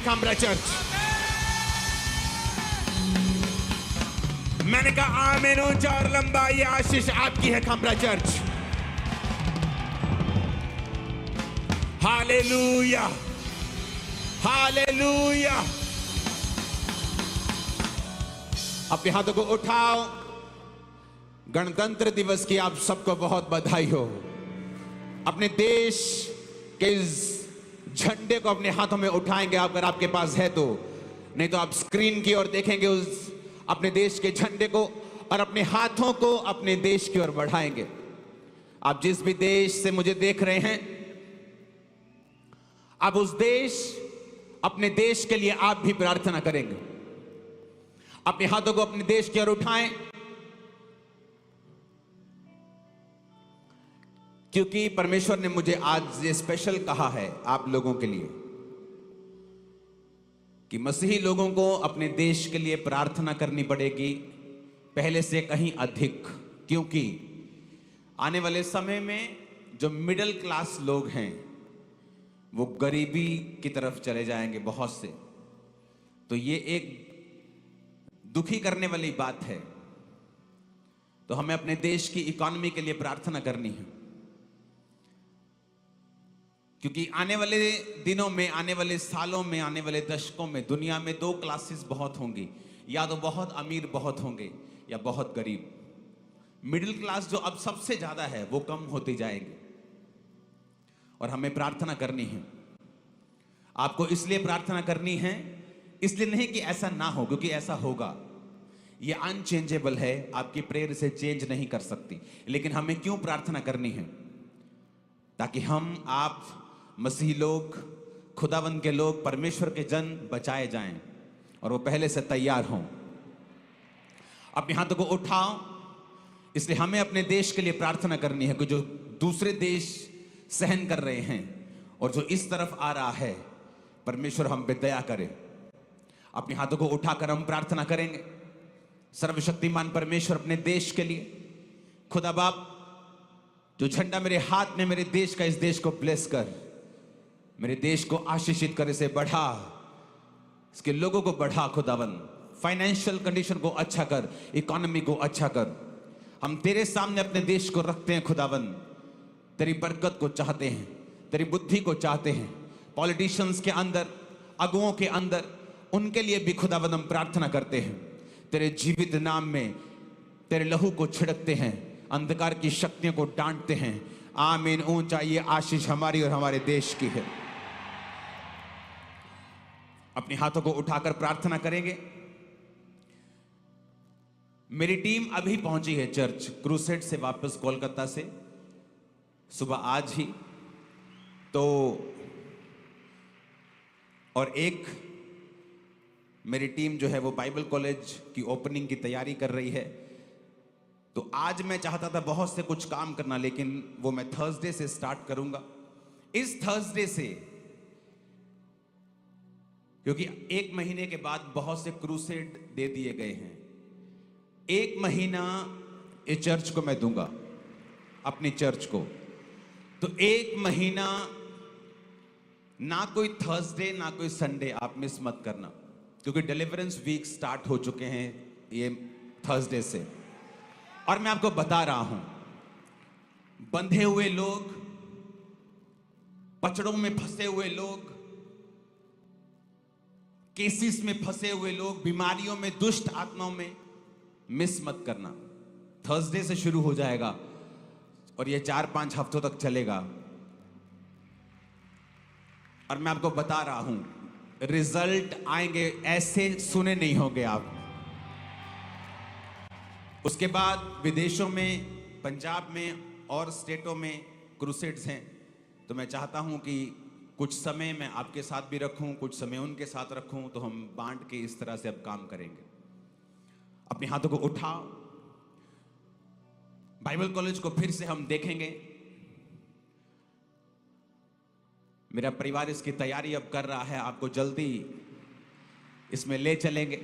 Khamra church. मैंने कहा आमीन ऊंचा और लंबा, ये आशीष आपकी है खामरा चर्च। Hallelujah, hallelujah. अपने हाथों को उठाओ। गणतंत्र दिवस की आप सबको बहुत बधाई हो। अपने देश के इस झंडे को अपने हाथों में उठाएंगे अगर आपके पास है तो, नहीं तो आप स्क्रीन की ओर देखेंगे उस अपने देश के झंडे को और अपने हाथों को अपने देश की ओर बढ़ाएंगे। आप जिस भी देश से मुझे देख रहे हैं, आप उस देश, अपने देश के लिए आप भी प्रार्थना करेंगे। अपने हाथों को अपने देश की ओर उठाएं, क्योंकि परमेश्वर ने मुझे आज ये स्पेशल कहा है आप लोगों के लिए कि मसीही लोगों को अपने देश के लिए प्रार्थना करनी पड़ेगी पहले से कहीं अधिक, क्योंकि आने वाले समय में जो मिडिल क्लास लोग हैं वो गरीबी की तरफ चले जाएंगे बहुत से। तो ये एक दुखी करने वाली बात है। तो हमें अपने देश की इकोनॉमी के लिए प्रार्थना करनी है, क्योंकि आने वाले दिनों में, आने वाले सालों में, आने वाले दशकों में दुनिया में दो क्लासेस बहुत होंगी, या तो बहुत अमीर बहुत होंगे या बहुत गरीब। मिडिल क्लास जो अब सबसे ज्यादा है वो कम होती जाएंगे और हमें प्रार्थना करनी है। आपको इसलिए प्रार्थना करनी है, इसलिए नहीं कि ऐसा ना हो, क्योंकि ऐसा होगा। ये अनचेंजेबल है, आपकी प्रेयर से चेंज नहीं कर सकती। लेकिन हमें क्यों प्रार्थना करनी है? ताकि हम, आप मसीही लोग, खुदावंद के लोग, परमेश्वर के जन बचाए जाएं और वो पहले से तैयार हों। अपने हाथों को उठाओ। इसलिए हमें अपने देश के लिए प्रार्थना करनी है कि जो दूसरे देश सहन कर रहे हैं और जो इस तरफ आ रहा है, परमेश्वर हम पे दया करे। अपने हाथों को उठाकर हम प्रार्थना करेंगे। सर्वशक्तिमान परमेश्वर, अपने देश के लिए, खुदा बाप, जो झंडा मेरे हाथ में, मेरे देश का, इस देश को ब्लेस कर, मेरे देश को आशीषित कर, इसे बढ़ा, इसके लोगों को बढ़ा खुदावन, फाइनेंशियल कंडीशन को अच्छा कर, इकोनॉमी को अच्छा कर। हम तेरे सामने अपने देश को रखते हैं खुदावन। तेरी बरकत को चाहते हैं, तेरी बुद्धि को चाहते हैं। पॉलिटिशियंस के अंदर, अगुओं के अंदर, उनके लिए भी खुदावन हम प्रार्थना करते हैं। तेरे जीवित नाम में तेरे लहू को छिड़कते हैं, अंधकार की शक्तियों को डांटते हैं। आमीन ऊंचा, ये आशीष हमारी और हमारे देश की है। अपने हाथों को उठाकर प्रार्थना करेंगे। मेरी टीम अभी पहुंची है चर्च, क्रूसेड से वापस कोलकाता से, सुबह आज ही। तो और एक मेरी टीम जो है वो बाइबल कॉलेज की ओपनिंग की तैयारी कर रही है। तो आज मैं चाहता था बहुत से कुछ काम करना, लेकिन वो मैं थर्सडे से स्टार्ट करूंगा। इस थर्सडे से, क्योंकि एक महीने के बाद बहुत से क्रूसेड दे दिए गए हैं। एक महीना इस चर्च को मैं दूंगा, अपनी चर्च को। तो एक महीना ना कोई थर्सडे ना कोई संडे आप मिस मत करना, क्योंकि डिलीवरेंस वीक स्टार्ट हो चुके हैं ये थर्सडे से। और मैं आपको बता रहा हूं, बंधे हुए लोग, पचड़ों में फंसे हुए लोग, केसेस में फंसे हुए लोग, बीमारियों में, दुष्ट आत्माओं में, मिस मत करना। थर्सडे से शुरू हो जाएगा और ये 4-5 हफ्तों तक चलेगा। और मैं आपको बता रहा हूं, रिजल्ट आएंगे, ऐसे सुने नहीं होंगे आप। उसके बाद विदेशों में, पंजाब में और स्टेटों में क्रूसेड्स हैं। तो मैं चाहता हूं कि कुछ समय मैं आपके साथ भी रखूं, कुछ समय उनके साथ रखूं, तो हम बांट के इस तरह से अब काम करेंगे। अपने हाथों को उठाओ। बाइबल कॉलेज को फिर से हम देखेंगे। मेरा परिवार इसकी तैयारी अब कर रहा है, आपको जल्दी इसमें ले चलेंगे।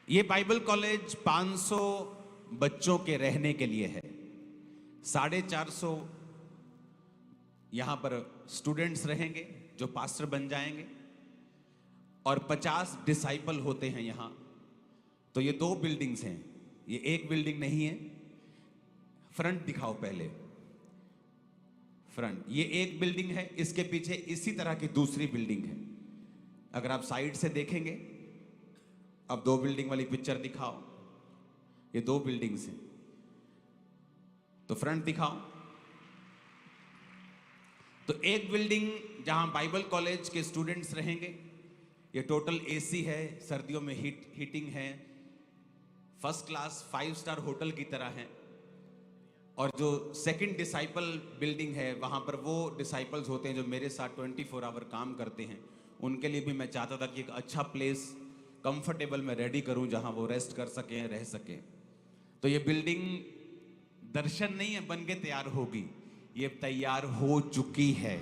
ये बाइबल कॉलेज 500 बच्चों के रहने के लिए है। 450 यहां पर स्टूडेंट्स रहेंगे जो पास्टर बन जाएंगे और 50 डिसाइपल होते हैं यहां। तो ये 2 बिल्डिंग्स हैं, ये एक बिल्डिंग नहीं है। फ्रंट दिखाओ पहले, फ्रंट। ये एक बिल्डिंग है, इसके पीछे इसी तरह की दूसरी बिल्डिंग है। अगर आप साइड से देखेंगे, अब 2 बिल्डिंग वाली पिक्चर दिखाओ, ये 2 बिल्डिंग्स हैं। तो फ्रंट दिखाओ। तो एक बिल्डिंग जहां बाइबल कॉलेज के स्टूडेंट्स रहेंगे, ये टोटल एसी है, सर्दियों में हीटिंग है, फर्स्ट क्लास 5 स्टार होटल की तरह है। और जो सेकंड डिसाइपल बिल्डिंग है, वहां पर वो डिसाइपल्स होते हैं जो मेरे साथ 24 आवर काम करते हैं। उनके लिए भी मैं चाहता था कि एक अच्छा प्लेस कंफर्टेबल मैं रेडी करूं जहां वो रेस्ट कर सकें, रह सकें। तो ये बिल्डिंग दर्शन नहीं है बन के तैयार होगी, ये तैयार हो चुकी है।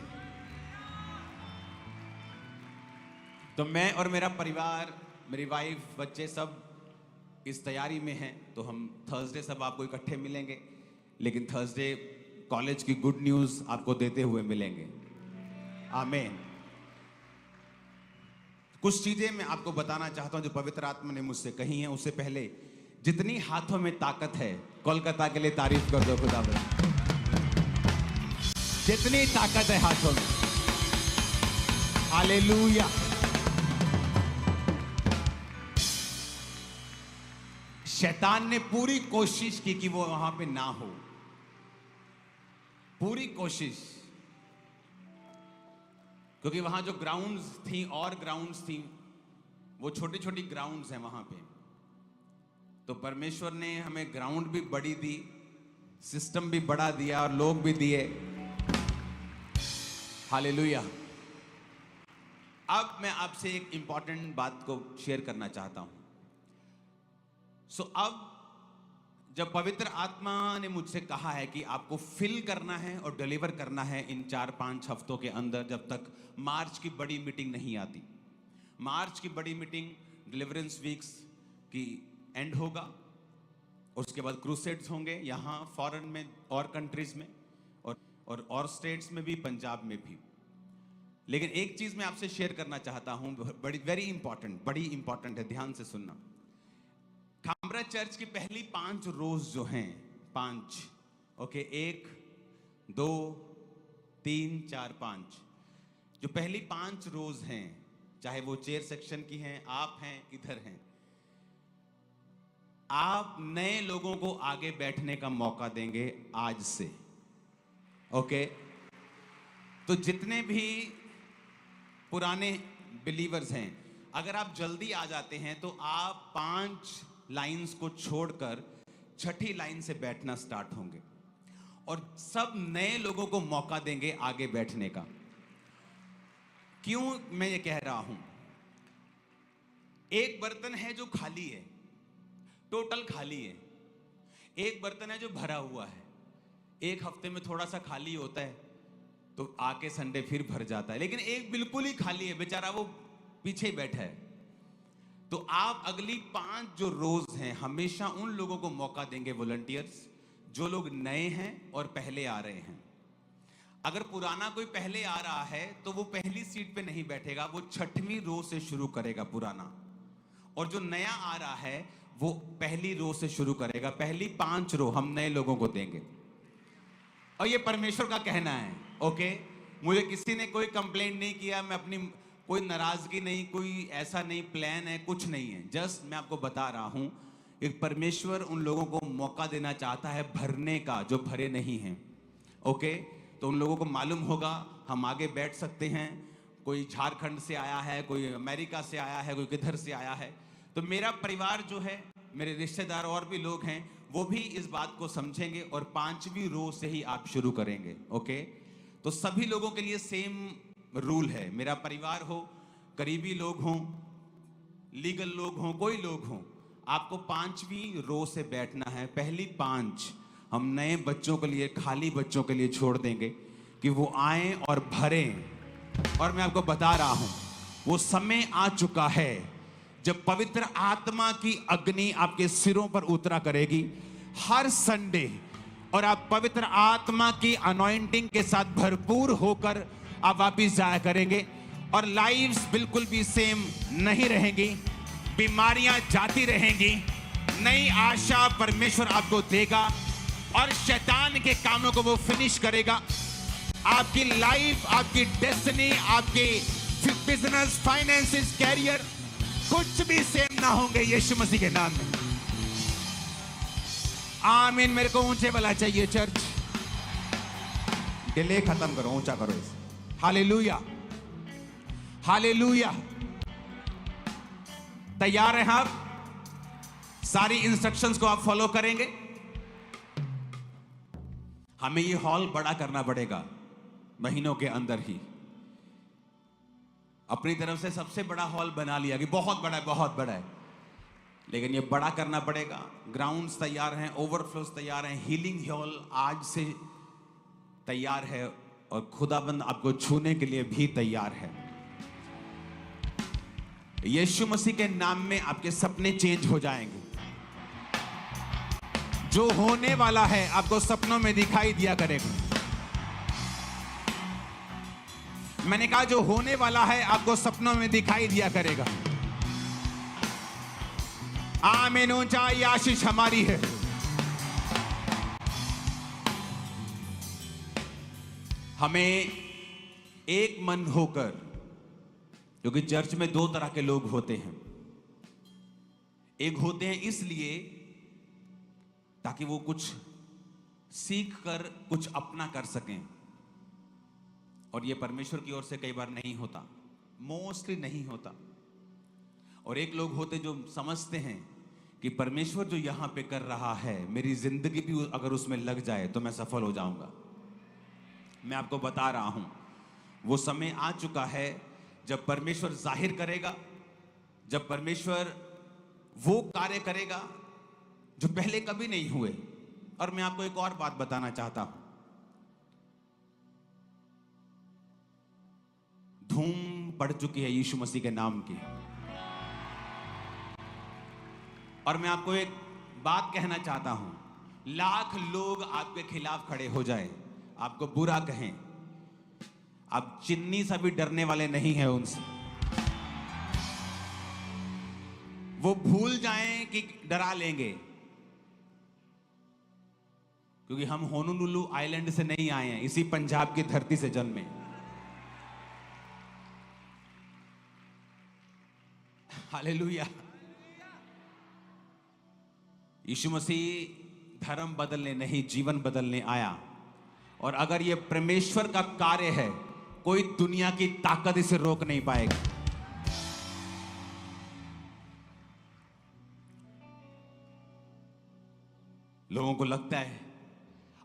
तो मैं और मेरा परिवार, मेरी वाइफ, बच्चे सब इस तैयारी में हैं। तो हम थर्सडे सब आपको इकट्ठे मिलेंगे, लेकिन थर्सडे कॉलेज की गुड न्यूज़ आपको देते हुए मिलेंगे। आमीन। कुछ चीजें मैं आपको बताना चाहता हूं जो पवित्र आत्मा ने मुझसे कही हैं। उससे पहले, जितनी हाथों में ताकत है, कोलकाता के लिए तारीफ कर दो खुदा। जितनी ताकत है हाथों में, हालेलुया। शैतान ने पूरी कोशिश की कि वो वहां पे ना हो, पूरी कोशिश। क्योंकि वहां जो ग्राउंड्स थी और ग्राउंड्स थी, वो छोटी छोटी ग्राउंड्स हैं वहां पे। तो परमेश्वर ने हमें ग्राउंड भी बड़ी दी, सिस्टम भी बड़ा दिया और लोग भी दिए। हालेलुया। अब मैं आपसे एक इंपॉर्टेंट बात को शेयर करना चाहता हूं। अब जब पवित्र आत्मा ने मुझसे कहा है कि आपको फिल करना है और डिलीवर करना है इन 4-5 हफ्तों के अंदर, जब तक मार्च की बड़ी मीटिंग नहीं आती। मार्च की बड़ी मीटिंग डिलीवरेंस वीक्स की एंड होगा, उसके बाद क्रूसेड्स होंगे यहाँ फॉरेन में और कंट्रीज में और स्टेट्स में भी, पंजाब में भी। लेकिन एक चीज मैं आपसे शेयर करना चाहता हूं, बड़ी वेरी इंपॉर्टेंट, बड़ी इंपॉर्टेंट है, ध्यान से सुनना। खामरा चर्च की पहली 5 रोज जो हैं, 5, ओके, 1, 2, 3, 4, 5, जो पहली 5 रोज हैं, चाहे वो चेयर सेक्शन की हैं, आप हैं, इधर हैं, आप नए लोगों को आगे बैठने का मौका देंगे आज से। ओके, तो जितने भी पुराने बिलीवर्स हैं, अगर आप जल्दी आ जाते हैं तो आप 5 लाइंस को छोड़कर 6ठी लाइन से बैठना स्टार्ट होंगे और सब नए लोगों को मौका देंगे आगे बैठने का। क्यों मैं ये कह रहा हूं? एक बर्तन है जो खाली है, टोटल खाली है। एक बर्तन है जो भरा हुआ है, एक हफ्ते में थोड़ा सा खाली होता है तो आके संडे फिर भर जाता है। लेकिन एक बिल्कुल ही खाली है, बेचारा वो पीछे ही बैठा है। तो आप अगली 5 जो रोज हैं, हमेशा उन लोगों को मौका देंगे, वॉलंटियर्स, जो लोग नए हैं और पहले आ रहे हैं। अगर पुराना कोई पहले आ रहा है तो वो पहली सीट पे नहीं बैठेगा, वो 6वीं रो से शुरू करेगा पुराना। और जो नया आ रहा है वो पहली रो से शुरू करेगा। पहली 5 रो हम नए लोगों को देंगे और ये परमेश्वर का कहना है। ओके, मुझे किसी ने कोई कंप्लेंट नहीं किया, मैं अपनी कोई नाराजगी नहीं, कोई ऐसा नहीं प्लान है, कुछ नहीं है। जस्ट मैं आपको बता रहा हूं कि परमेश्वर उन लोगों को मौका देना चाहता है भरने का, जो भरे नहीं हैं। ओके, तो उन लोगों को मालूम होगा हम आगे बैठ सकते हैं। कोई झारखंड से आया है, कोई अमेरिका से आया है, कोई किधर से आया है। तो मेरा परिवार जो है, मेरे रिश्तेदार और भी लोग हैं, वो भी इस बात को समझेंगे और 5वीं रो से ही आप शुरू करेंगे। ओके, तो सभी लोगों के लिए सेम रूल है। मेरा परिवार हो, करीबी लोग हों, लीगल लोग हों, कोई लोग हों, आपको 5वीं रो से बैठना है। पहली 5 हम नए बच्चों के लिए, खाली बच्चों के लिए छोड़ देंगे कि वो आएं और भरें। और मैं आपको बता रहा हूं, वो समय आ चुका है जब पवित्र आत्मा की अग्नि आपके सिरों पर उतरा करेगी हर संडे, और आप पवित्र आत्मा की अनॉइंटिंग के साथ भरपूर होकर आप वापिस जाया करेंगे। और लाइव्स बिल्कुल भी सेम नहीं रहेंगी, बीमारियां जाती रहेंगी, नई आशा परमेश्वर आपको देगा और शैतान के कामों को वो फिनिश करेगा। आपकी लाइफ, आपकी डेस्टिनी, आपके बिजनेस, फाइनेंसेस, कैरियर कुछ भी सेम ना होंगे यीशु मसीह के नाम में। आमीन। मेरे को ऊंचे वाला चाहिए चर्च। डिले खत्म करो, ऊंचा करो इसे। Hallelujah, hallelujah. तैयार हैं आप? सारी इंस्ट्रक्शंस को आप फॉलो करेंगे? हमें ये हॉल बड़ा करना पड़ेगा महीनों के अंदर ही। अपनी तरफ से सबसे बड़ा हॉल बना लिया कि बहुत बड़ा है, बहुत बड़ा है, लेकिन ये बड़ा करना पड़ेगा। ग्राउंड्स तैयार हैं, ओवरफ्लोस तैयार हैं, हीलिंग हॉल आज से तैयार है और खुदाबंद आपको छूने के लिए भी तैयार है। यीशु मसीह के नाम में आपके सपने चेंज हो जाएंगे। जो होने वाला है आपको सपनों में दिखाई दिया करेगा। मैंने कहा जो होने वाला है आपको सपनों में दिखाई दिया करेगा। आमीन। ऊंचाई आशीष हमारी है। हमें एक मन होकर, क्योंकि चर्च में दो तरह के लोग होते हैं। एक होते हैं इसलिए ताकि वो कुछ सीख कर कुछ अपना कर सकें, और ये परमेश्वर की ओर से कई बार नहीं होता, मोस्टली नहीं होता। और एक लोग होते जो समझते हैं कि परमेश्वर जो यहां पे कर रहा है, मेरी जिंदगी भी अगर उसमें लग जाए तो मैं सफल हो जाऊंगा। मैं आपको बता रहा हूं, वो समय आ चुका है जब परमेश्वर जाहिर करेगा, जब परमेश्वर वो कार्य करेगा जो पहले कभी नहीं हुए। और मैं आपको एक और बात बताना चाहता हूं। धूम पड़ चुकी है यीशु मसीह के नाम की। और मैं आपको एक बात कहना चाहता हूं, लाख लोग आपके खिलाफ खड़े हो जाएं, आपको बुरा कहें, आप चिन्नी सा भी डरने वाले नहीं हैं उनसे। वो भूल जाएं कि डरा लेंगे, क्योंकि हम होनोलुलु आइलैंड से नहीं आए हैं, इसी पंजाब की धरती से जन्मे। हालेलुया। यीशु मसीह धर्म बदलने नहीं, जीवन बदलने आया। और अगर ये परमेश्वर का कार्य है, कोई दुनिया की ताकत इसे रोक नहीं पाएगा। लोगों को लगता है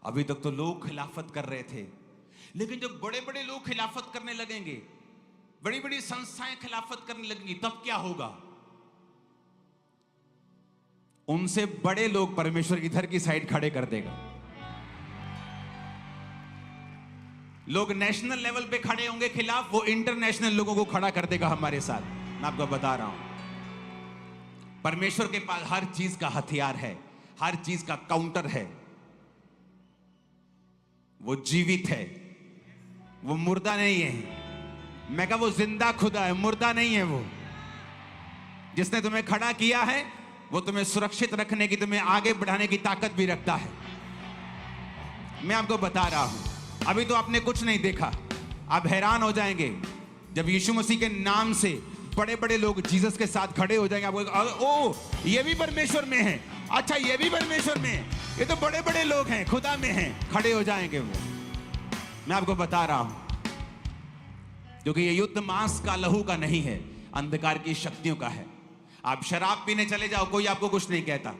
अभी तक तो लोग खिलाफत कर रहे थे, लेकिन जब बड़े बड़े लोग खिलाफत करने लगेंगे, बड़ी बड़ी संस्थाएं खिलाफत करने लगेंगी, तब क्या होगा? उनसे बड़े लोग परमेश्वर इधर की साइड खड़े कर देगा। लोग नेशनल लेवल पे खड़े होंगे खिलाफ, वो इंटरनेशनल लोगों को खड़ा कर देगा हमारे साथ। मैं आपको बता रहा हूं, परमेश्वर के पास हर चीज का हथियार है, हर चीज का काउंटर है। वो जीवित है, वो मुर्दा नहीं है। मैं कहा वो जिंदा खुदा है, मुर्दा नहीं है। वो जिसने तुम्हें खड़ा किया है, वो तुम्हें सुरक्षित रखने की, तुम्हें आगे बढ़ाने की ताकत भी रखता है। मैं आपको बता रहा हूं, अभी तो आपने कुछ नहीं देखा, आप हैरान हो जाएंगे जब यीशु मसीह के नाम से बड़े बड़े लोग जीसस के साथ खड़े हो जाएंगे। आपको ओ, ये भी परमेश्वर में है, अच्छा ये भी परमेश्वर में है, ये तो बड़े बड़े लोग हैं, खुदा में हैं, खड़े हो जाएंगे वो। मैं आपको बता रहा हूं, क्योंकि ये युद्ध मांस का, लहू का नहीं है, अंधकार की शक्तियों का है। आप शराब पीने चले जाओ, कोई आपको कुछ नहीं कहता।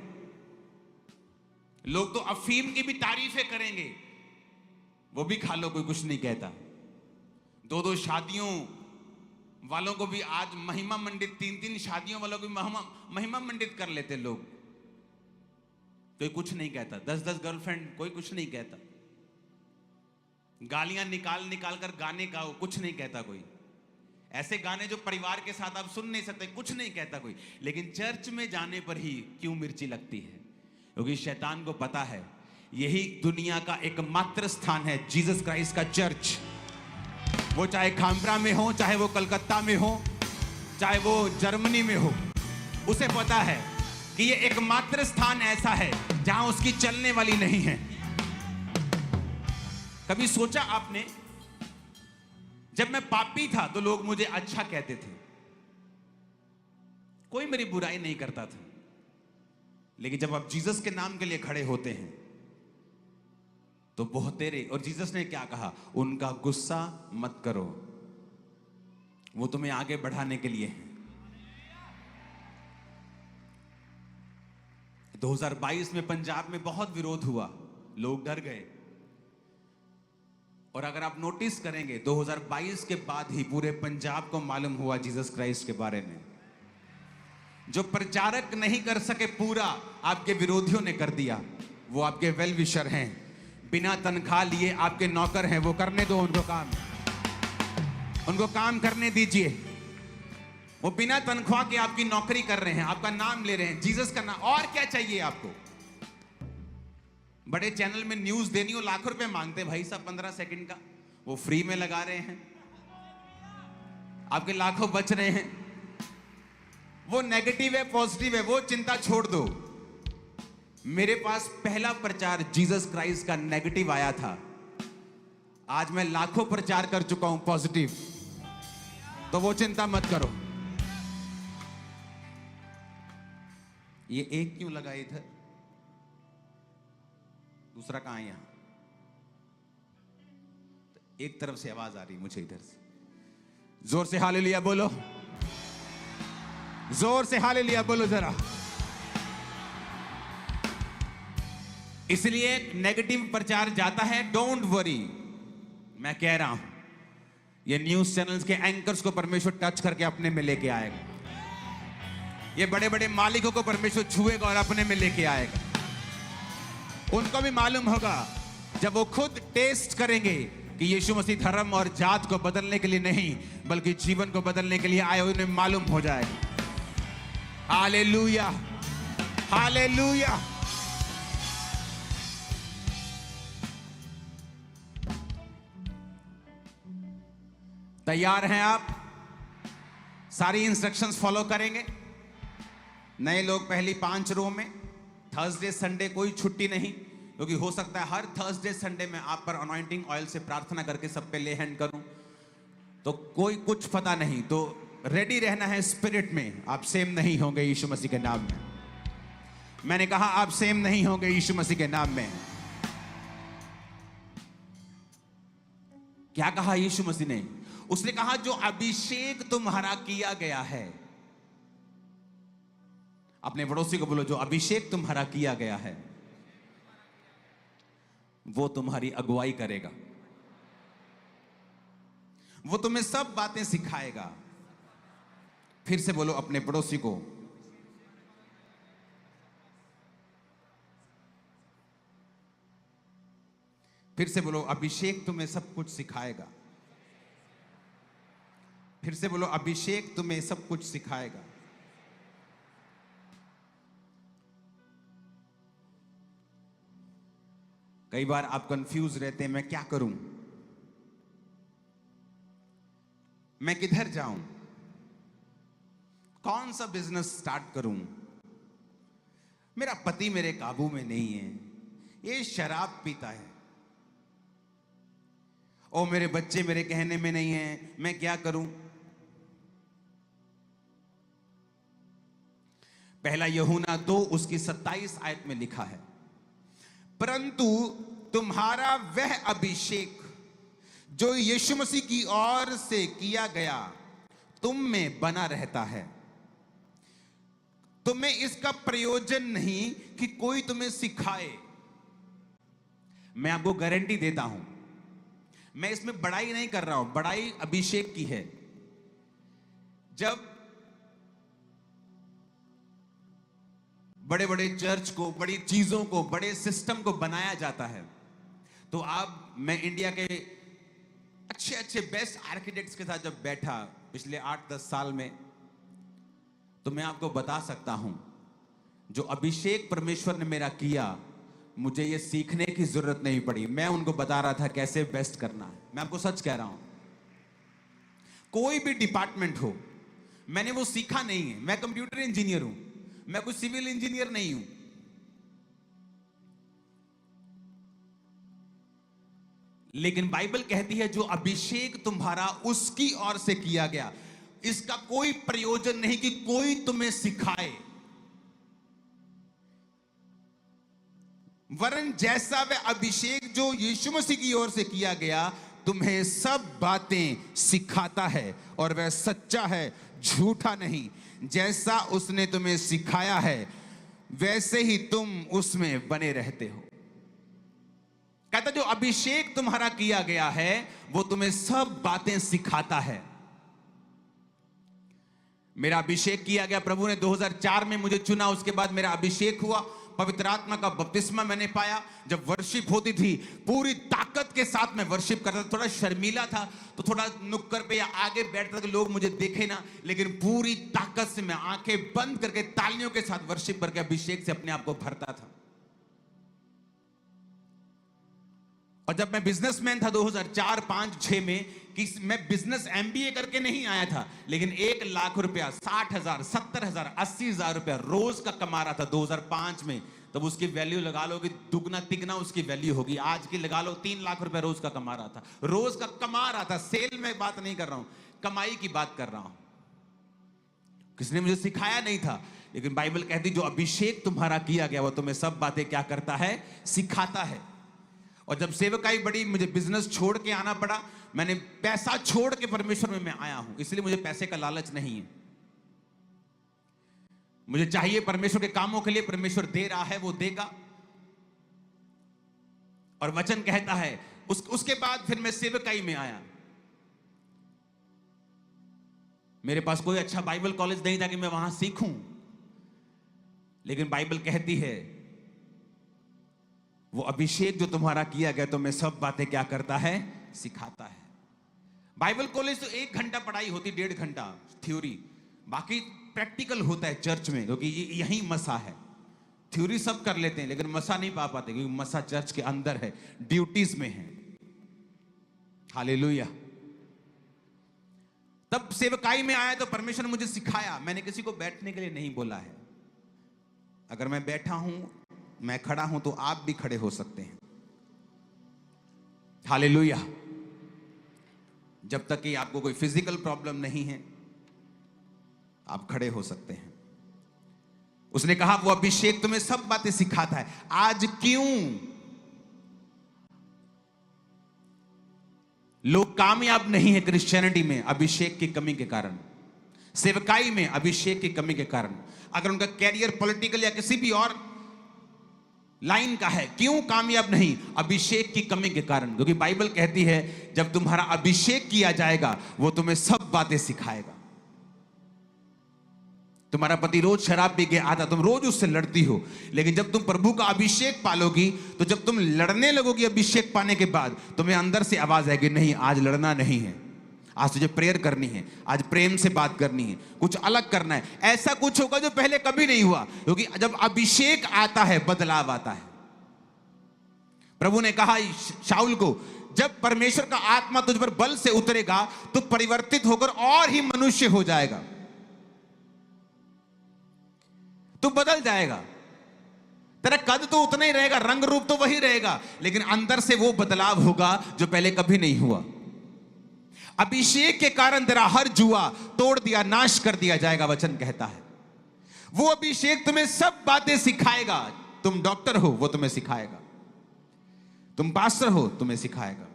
लोग तो अफीम की भी तारीफें करेंगे, वो भी खा लो, कोई कुछ नहीं कहता। दो दो शादियों वालों को भी आज महिमा मंडित, तीन तीन शादियों वालों को भी महिमा मंडित कर लेते लोग, कोई कुछ नहीं कहता। 10-10 गर्लफ्रेंड, कोई कुछ नहीं कहता। गालियां निकाल निकाल कर गाने गाओ, कुछ नहीं कहता कोई। ऐसे गाने जो परिवार के साथ आप सुन नहीं सकते, कुछ नहीं कहता कोई। लेकिन चर्च में जाने पर ही क्यों मिर्ची लगती है? क्योंकि शैतान को पता है यही दुनिया का एकमात्र स्थान है, जीसस क्राइस्ट का चर्च। वो चाहे खामप्रा में हो, चाहे वो कलकत्ता में हो, चाहे वो जर्मनी में हो, उसे पता है कि ये एकमात्र स्थान ऐसा है जहां उसकी चलने वाली नहीं है। कभी सोचा आपने, जब मैं पापी था तो लोग मुझे अच्छा कहते थे, कोई मेरी बुराई नहीं करता था, लेकिन जब आप जीसस के नाम के लिए खड़े होते हैं तो बहुत तेरे। और जीसस ने क्या कहा? उनका गुस्सा मत करो, वो तुम्हें आगे बढ़ाने के लिए है। 2022 में पंजाब में बहुत विरोध हुआ, लोग डर गए। और अगर आप नोटिस करेंगे 2022 के बाद ही पूरे पंजाब को मालूम हुआ जीसस क्राइस्ट के बारे में। जो प्रचारक नहीं कर सके पूरा, आपके विरोधियों ने कर दिया। वो आपके वेल विशर हैं, बिना तनख्वाह लिए आपके नौकर हैं, वो करने दो उनको काम, उनको काम करने दीजिए। वो बिना तनख्वाह के आपकी नौकरी कर रहे हैं, आपका नाम ले रहे हैं, जीसस का नाम। और क्या चाहिए आपको? बड़े चैनल में न्यूज देनी हो, लाखों रुपए मांगते भाई साहब 15 सेकंड का, वो फ्री में लगा रहे हैं, आपके लाखों बच रहे हैं। वो नेगेटिव है, पॉजिटिव है, वो चिंता छोड़ दो। मेरे पास पहला प्रचार जीसस क्राइस्ट का नेगेटिव आया था, आज मैं लाखों प्रचार कर चुका हूं पॉजिटिव, तो वो चिंता मत करो। ये एक क्यों लगा इधर, दूसरा कहां है? यहां एक तरफ से आवाज आ रही मुझे, इधर से। जोर से हालेलुया बोलो, जोर से हालेलुया बोलो जरा। इसलिए नेगेटिव प्रचार जाता है, डोंट वरी। मैं कह रहा हूं, ये न्यूज चैनल्स के एंकर्स को परमेश्वर टच करके अपने में लेके आएगा। ये बड़े बड़े मालिकों को परमेश्वर छुएगा और अपने में लेके आएगा। उनको भी मालूम होगा, जब वो खुद टेस्ट करेंगे कि यीशु मसीह धर्म और जात को बदलने के लिए नहीं, बल्कि जीवन को बदलने के लिए आए, उन्हें मालूम हो जाएगा। Hallelujah, hallelujah. तैयार हैं आप? सारी इंस्ट्रक्शंस फॉलो करेंगे? नए लोग पहली 5 रो में, थर्सडे संडे कोई छुट्टी नहीं, क्योंकि हो सकता है हर थर्सडे संडे में आप पर अनॉइंटिंग ऑयल से प्रार्थना करके सब पे ले हैंड करूं, तो कोई कुछ पता नहीं। तो रेडी रहना है स्पिरिट में। आप सेम नहीं होंगे यीशु मसीह के नाम में। मैंने कहा आप सेम नहीं होंगे यीशु मसीह के नाम में। क्या कहा यीशु मसीह ने? उसने कहा जो अभिषेक तुम्हारा किया गया है, अपने पड़ोसी को बोलो, जो अभिषेक तुम्हारा किया गया है वो तुम्हारी अगुवाई करेगा, वो तुम्हें सब बातें सिखाएगा। फिर से बोलो अपने पड़ोसी को, फिर से बोलो अभिषेक तुम्हें सब कुछ सिखाएगा। फिर से बोलो अभिषेक तुम्हें सब कुछ सिखाएगा। कई बार आप कंफ्यूज रहते हैं, मैं क्या करूं, मैं किधर जाऊं, कौन सा बिजनेस स्टार्ट करूं, मेरा पति मेरे काबू में नहीं है, ये शराब पीता है, ओ मेरे बच्चे मेरे कहने में नहीं है, मैं क्या करूं। पहला यूहन्ना 2 उसकी 27 आयत में लिखा है, परंतु तुम्हारा वह अभिषेक जो यीशु मसीह की ओर से किया गया तुम में बना रहता है। तुम्हें इसका प्रयोजन नहीं कि कोई तुम्हें सिखाए। मैं आपको गारंटी देता हूं, मैं इसमें बड़ाई नहीं कर रहा हूं, बड़ाई अभिषेक की है। जब बड़े बड़े चर्च को, बड़ी चीजों को, बड़े सिस्टम को बनाया जाता है, तो आप, मैं इंडिया के अच्छे अच्छे बेस्ट आर्किटेक्ट्स के साथ जब बैठा पिछले 8-10 साल में, तो मैं आपको बता सकता हूं, जो अभिषेक परमेश्वर ने मेरा किया, मुझे ये सीखने की जरूरत नहीं पड़ी। मैं उनको बता रहा था कैसे बेस्ट करना है। मैं आपको सच कह रहा हूं, कोई भी डिपार्टमेंट हो, मैंने वो सीखा नहीं है। मैं कंप्यूटर इंजीनियर हूं, मैं कोई सिविल इंजीनियर नहीं हूं। लेकिन बाइबल कहती है जो अभिषेक तुम्हारा उसकी ओर से किया गया, इसका कोई प्रयोजन नहीं कि कोई तुम्हें सिखाए, वरन जैसा वह अभिषेक जो यीशु मसीह की ओर से किया गया तुम्हें सब बातें सिखाता है, और वह सच्चा है, झूठा नहीं। जैसा उसने तुम्हें सिखाया है वैसे ही तुम उसमें बने रहते हो। कहता जो अभिषेक तुम्हारा किया गया है वो तुम्हें सब बातें सिखाता है। मेरा अभिषेक किया गया, प्रभु ने 2004 में मुझे चुना, उसके बाद मेरा अभिषेक हुआ, पवित्र आत्मा का बपतिस्मा मैंने पाया। जब वर्शिप होती थी पूरी ताकत के साथ में वर्शिप करता था। थोड़ा शर्मीला था तो थोड़ा नुक्कड़ पे या आगे बैठता था कि लोग मुझे देखे ना, लेकिन पूरी ताकत से मैं आंखें बंद करके तालियों के साथ वर्शिप करके अभिषेक से अपने आप को भरता था। और जब मैं बिजनेसमैन था 2004, 5, 6 में, कि मैं बिजनेस एमबीए करके नहीं आया था, लेकिन 1 लाख रुपया, 60,000, 70,000, 80,000 रुपया रोज का कमा रहा था 2005 में। तब उसकी वैल्यू लगा लो कि दुगना तिगना उसकी वैल्यू होगी। आज की लगा लो 3 लाख रुपया रोज का कमा रहा था, रोज का कमा रहा था। सेल में बात नहीं कर रहा हूं, कमाई की बात कर रहा हूं। किसने मुझे सिखाया नहीं था, लेकिन बाइबल कहती जो अभिषेक तुम्हारा किया गया वो तुम्हें सब बातें क्या करता है, सिखाता है। और जब सेवकाई बड़ी, मुझे बिजनेस छोड़ के आना पड़ा, मैंने पैसा छोड़ के परमेश्वर में मैं आया हूं। इसलिए मुझे पैसे का लालच नहीं है, मुझे चाहिए परमेश्वर के कामों के लिए, परमेश्वर दे रहा है वो देगा। और वचन कहता है उसके बाद फिर मैं सेवकाई में आया। मेरे पास कोई अच्छा बाइबल कॉलेज नहीं था कि मैं वहां सीखूं, लेकिन बाइबल कहती है वो अभिषेक जो तुम्हारा किया गया तुम्हें सब बातें क्या करता है, सिखाता है। बाइबल कॉलेज तो 1 घंटा पढ़ाई होती, 1.5 घंटा थ्योरी, बाकी प्रैक्टिकल होता है चर्च में, क्योंकि यही मसा है। थ्योरी सब कर लेते हैं लेकिन मसा नहीं पा पाते, क्योंकि मसा चर्च के अंदर है, ड्यूटीज में है। हालेलुया। तब सेवकाई में आया तो परमेश्वर ने मुझे सिखाया। मैंने किसी को बैठने के लिए नहीं बोला है। अगर मैं बैठा हूं, मैं खड़ा हूं, तो आप भी खड़े हो सकते हैं। हालेलुया। जब तक कि आपको कोई फिजिकल प्रॉब्लम नहीं है आप खड़े हो सकते हैं। उसने कहा वो अभिषेक तुम्हें सब बातें सिखाता है। आज क्यों लोग कामयाब नहीं है क्रिश्चियनिटी में? अभिषेक की कमी के कारण, सेवकाई में अभिषेक की कमी के कारण। अगर उनका कैरियर पॉलिटिकल या किसी भी और लाइन का है, क्यों कामयाब नहीं? अभिषेक की कमी के कारण। क्योंकि बाइबल कहती है जब तुम्हारा अभिषेक किया जाएगा वो तुम्हें सब बातें सिखाएगा। तुम्हारा पति रोज शराब पी के आता, तुम रोज उससे लड़ती हो, लेकिन जब तुम प्रभु का अभिषेक पालोगी तो जब तुम लड़ने लगोगी अभिषेक पाने के बाद, तुम्हें अंदर से आवाज आएगी नहीं आज लड़ना नहीं है, आज तुझे प्रेयर करनी है, आज प्रेम से बात करनी है, कुछ अलग करना है। ऐसा कुछ होगा जो पहले कभी नहीं हुआ, क्योंकि जब अभिषेक आता है बदलाव आता है। प्रभु ने कहा शाऊल को जब परमेश्वर का आत्मा तुझ पर बल से उतरेगा तो परिवर्तित होकर और ही मनुष्य हो जाएगा, तू बदल जाएगा। तेरा कद तो उतना ही रहेगा, रंग रूप तो वही रहेगा, लेकिन अंदर से वो बदलाव होगा जो पहले कभी नहीं हुआ। अभिषेक के कारण तेरा हर जुआ तोड़ दिया, नाश कर दिया जाएगा, वचन कहता है। वो अभिषेक तुम्हें सब बातें सिखाएगा। तुम डॉक्टर हो वो तुम्हें सिखाएगा, तुम पास्टर हो तुम्हें सिखाएगा,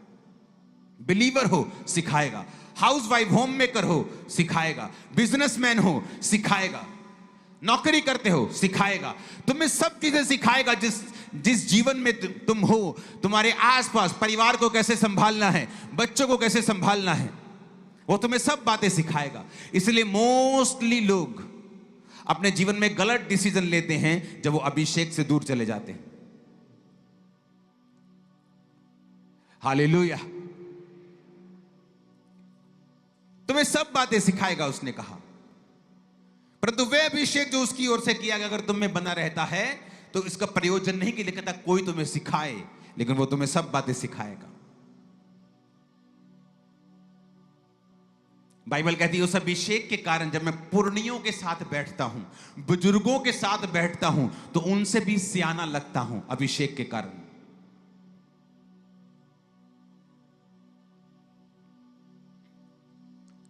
बिलीवर हो सिखाएगा, हाउसवाइफ होम मेकर हो सिखाएगा, बिजनेसमैन हो सिखाएगा, नौकरी करते हो सिखाएगा। तुम्हें सब चीजें सिखाएगा। जिस जीवन में तुम हो, तुम्हारे आसपास परिवार को कैसे संभालना है, बच्चों को कैसे संभालना है, वो तुम्हें सब बातें सिखाएगा। इसलिए मोस्टली लोग अपने जीवन में गलत डिसीजन लेते हैं जब वो अभिषेक से दूर चले जाते हैं। हालेलुया। तुम्हें सब बातें सिखाएगा उसने कहा, परंतु वह अभिषेक जो उसकी ओर से किया गया अगर तुम में बना रहता है तो इसका प्रयोजन नहीं कि लिखता कोई तुम्हें सिखाए, लेकिन वो तुम्हें सब बातें सिखाएगा। बाइबल कहती है उस अभिषेक के कारण जब मैं पुरनियों के साथ बैठता हूं, बुजुर्गों के साथ बैठता हूं, तो उनसे भी सियाना लगता हूं अभिषेक के कारण।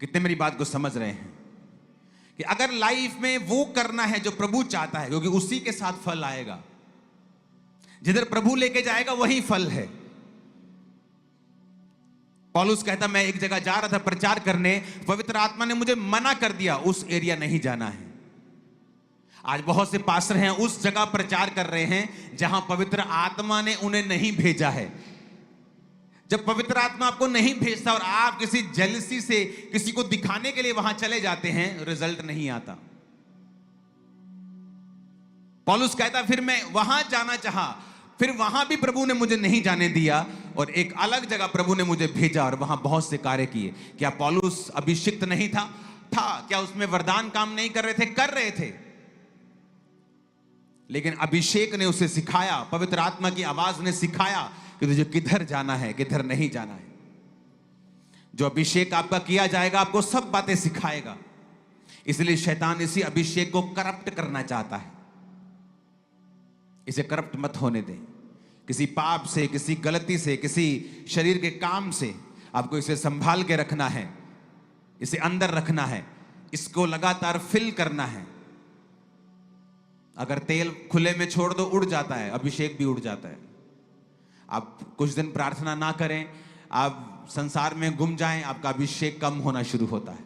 कितने मेरी बात को समझ रहे हैं कि अगर लाइफ में वो करना है जो प्रभु चाहता है, क्योंकि उसी के साथ फल आएगा। जिधर प्रभु लेके जाएगा वही फल है। पौलुस कहता मैं एक जगह जा रहा था प्रचार करने, पवित्र आत्मा ने मुझे मना कर दिया उस एरिया नहीं जाना है। आज बहुत से पास्टर हैं उस जगह प्रचार कर रहे हैं जहां पवित्र आत्मा ने उन्हें नहीं भेजा है। जब पवित्र आत्मा आपको नहीं भेजता और आप किसी जेलसी से किसी को दिखाने के लिए वहां चले जाते हैं, रिजल्ट नहीं आता। पौलुस कहता फिर मैं वहां जाना चाहा, फिर वहां भी प्रभु ने मुझे नहीं जाने दिया और एक अलग जगह प्रभु ने मुझे भेजा और वहां बहुत से कार्य किए। क्या पौलुस अभिषिक्त नहीं था? क्या उसमें वरदान काम नहीं कर रहे थे? कर रहे थे। लेकिन अभिषेक ने उसे सिखाया, पवित्र आत्मा की आवाज ने सिखाया कि तुझे किधर जाना है, किधर नहीं जाना है। जो अभिषेक आपका किया जाएगा आपको सब बातें सिखाएगा। इसलिए शैतान इसी अभिषेक को करप्ट करना चाहता है। इसे करप्ट मत होने दें। किसी पाप से, किसी गलती से, किसी शरीर के काम से आपको इसे संभाल के रखना है, इसे अंदर रखना है, इसको लगातार फिल करना है। अगर तेल खुले में छोड़ दो उड़ जाता है, अभिषेक भी उड़ जाता है। आप कुछ दिन प्रार्थना ना करें, आप संसार में गुम जाएं, आपका अभिषेक कम होना शुरू होता है।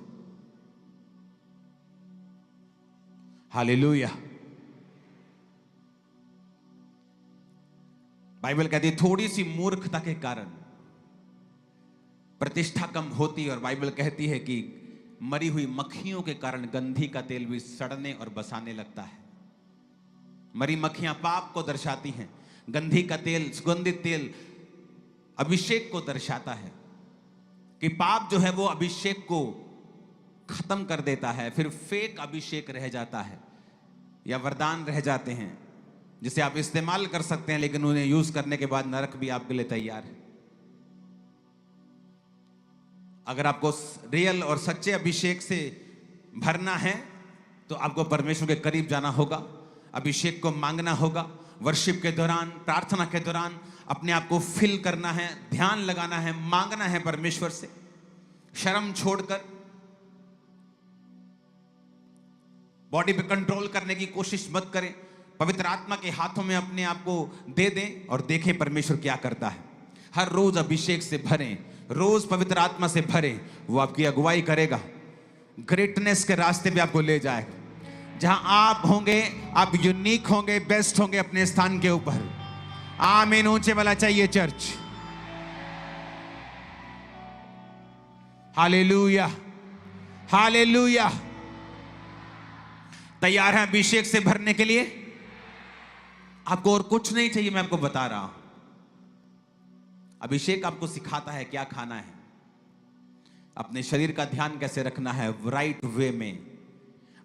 हालेलुया। बाइबल कहती है थोड़ी सी मूर्खता के कारण प्रतिष्ठा कम होती है, और बाइबल कहती है कि मरी हुई मक्खियों के कारण गंधी का तेल भी सड़ने और बसाने लगता है। मरी मक्खियां पाप को दर्शाती हैं, गंधी का तेल, सुगंधित तेल अभिषेक को दर्शाता है कि पाप जो है वो अभिषेक को खत्म कर देता है। फिर फेक अभिषेक रह जाता है या वरदान रह जाते हैं जिसे आप इस्तेमाल कर सकते हैं, लेकिन उन्हें यूज करने के बाद नरक भी आपके लिए तैयार है। अगर आपको रियल और सच्चे अभिषेक से भरना है तो आपको परमेश्वर के करीब जाना होगा, अभिषेक को मांगना होगा। वर्शिप के दौरान, प्रार्थना के दौरान अपने आप को फिल करना है, ध्यान लगाना है, मांगना है परमेश्वर से, शर्म छोड़कर। बॉडी पे कंट्रोल करने की कोशिश मत करें, पवित्र आत्मा के हाथों में अपने आप को दे दें और देखें परमेश्वर क्या करता है। हर रोज अभिषेक से भरें, रोज पवित्र आत्मा से भरें, वो आपकी अगुवाई करेगा, ग्रेटनेस के रास्ते पे आपको ले जाएगा। जहां आप होंगे आप यूनिक होंगे, बेस्ट होंगे अपने स्थान के ऊपर। आमीन। ऊंचे वाला चाहिए चर्च। Hallelujah, hallelujah. तैयार हैं अभिषेक से भरने के लिए? आपको और कुछ नहीं चाहिए, मैं आपको बता रहा हूं। अभिषेक आपको सिखाता है क्या खाना है, अपने शरीर का ध्यान कैसे रखना है राइट वे में।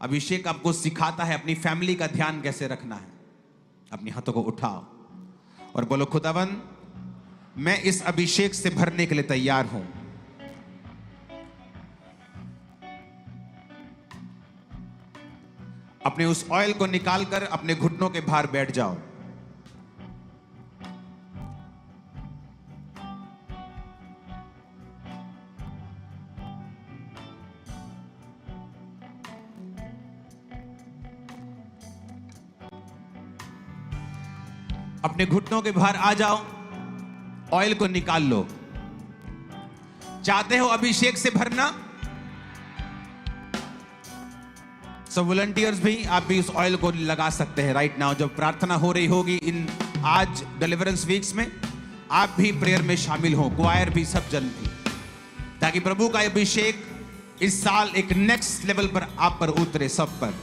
अभिषेक आपको सिखाता है अपनी फैमिली का ध्यान कैसे रखना है। अपने हाथों को उठाओ और बोलो खुदावन मैं इस अभिषेक से भरने के लिए तैयार हूं। अपने उस ऑयल को निकालकर अपने घुटनों के भार बैठ जाओ। अपने घुटनों के बाहर आ जाओ, ऑयल को निकाल लो। चाहते हो अभिषेक से भरना? वॉलंटियर्स भी, आप भी उस ऑयल को लगा सकते हैं राइट नाउ। जब प्रार्थना हो रही होगी इन आज डिलीवरेंस वीक्स में, आप भी प्रेयर में शामिल हो, क्वायर भी, सब जन भी, ताकि प्रभु का अभिषेक इस साल एक नेक्स्ट लेवल पर आप पर उतरे, सब पर।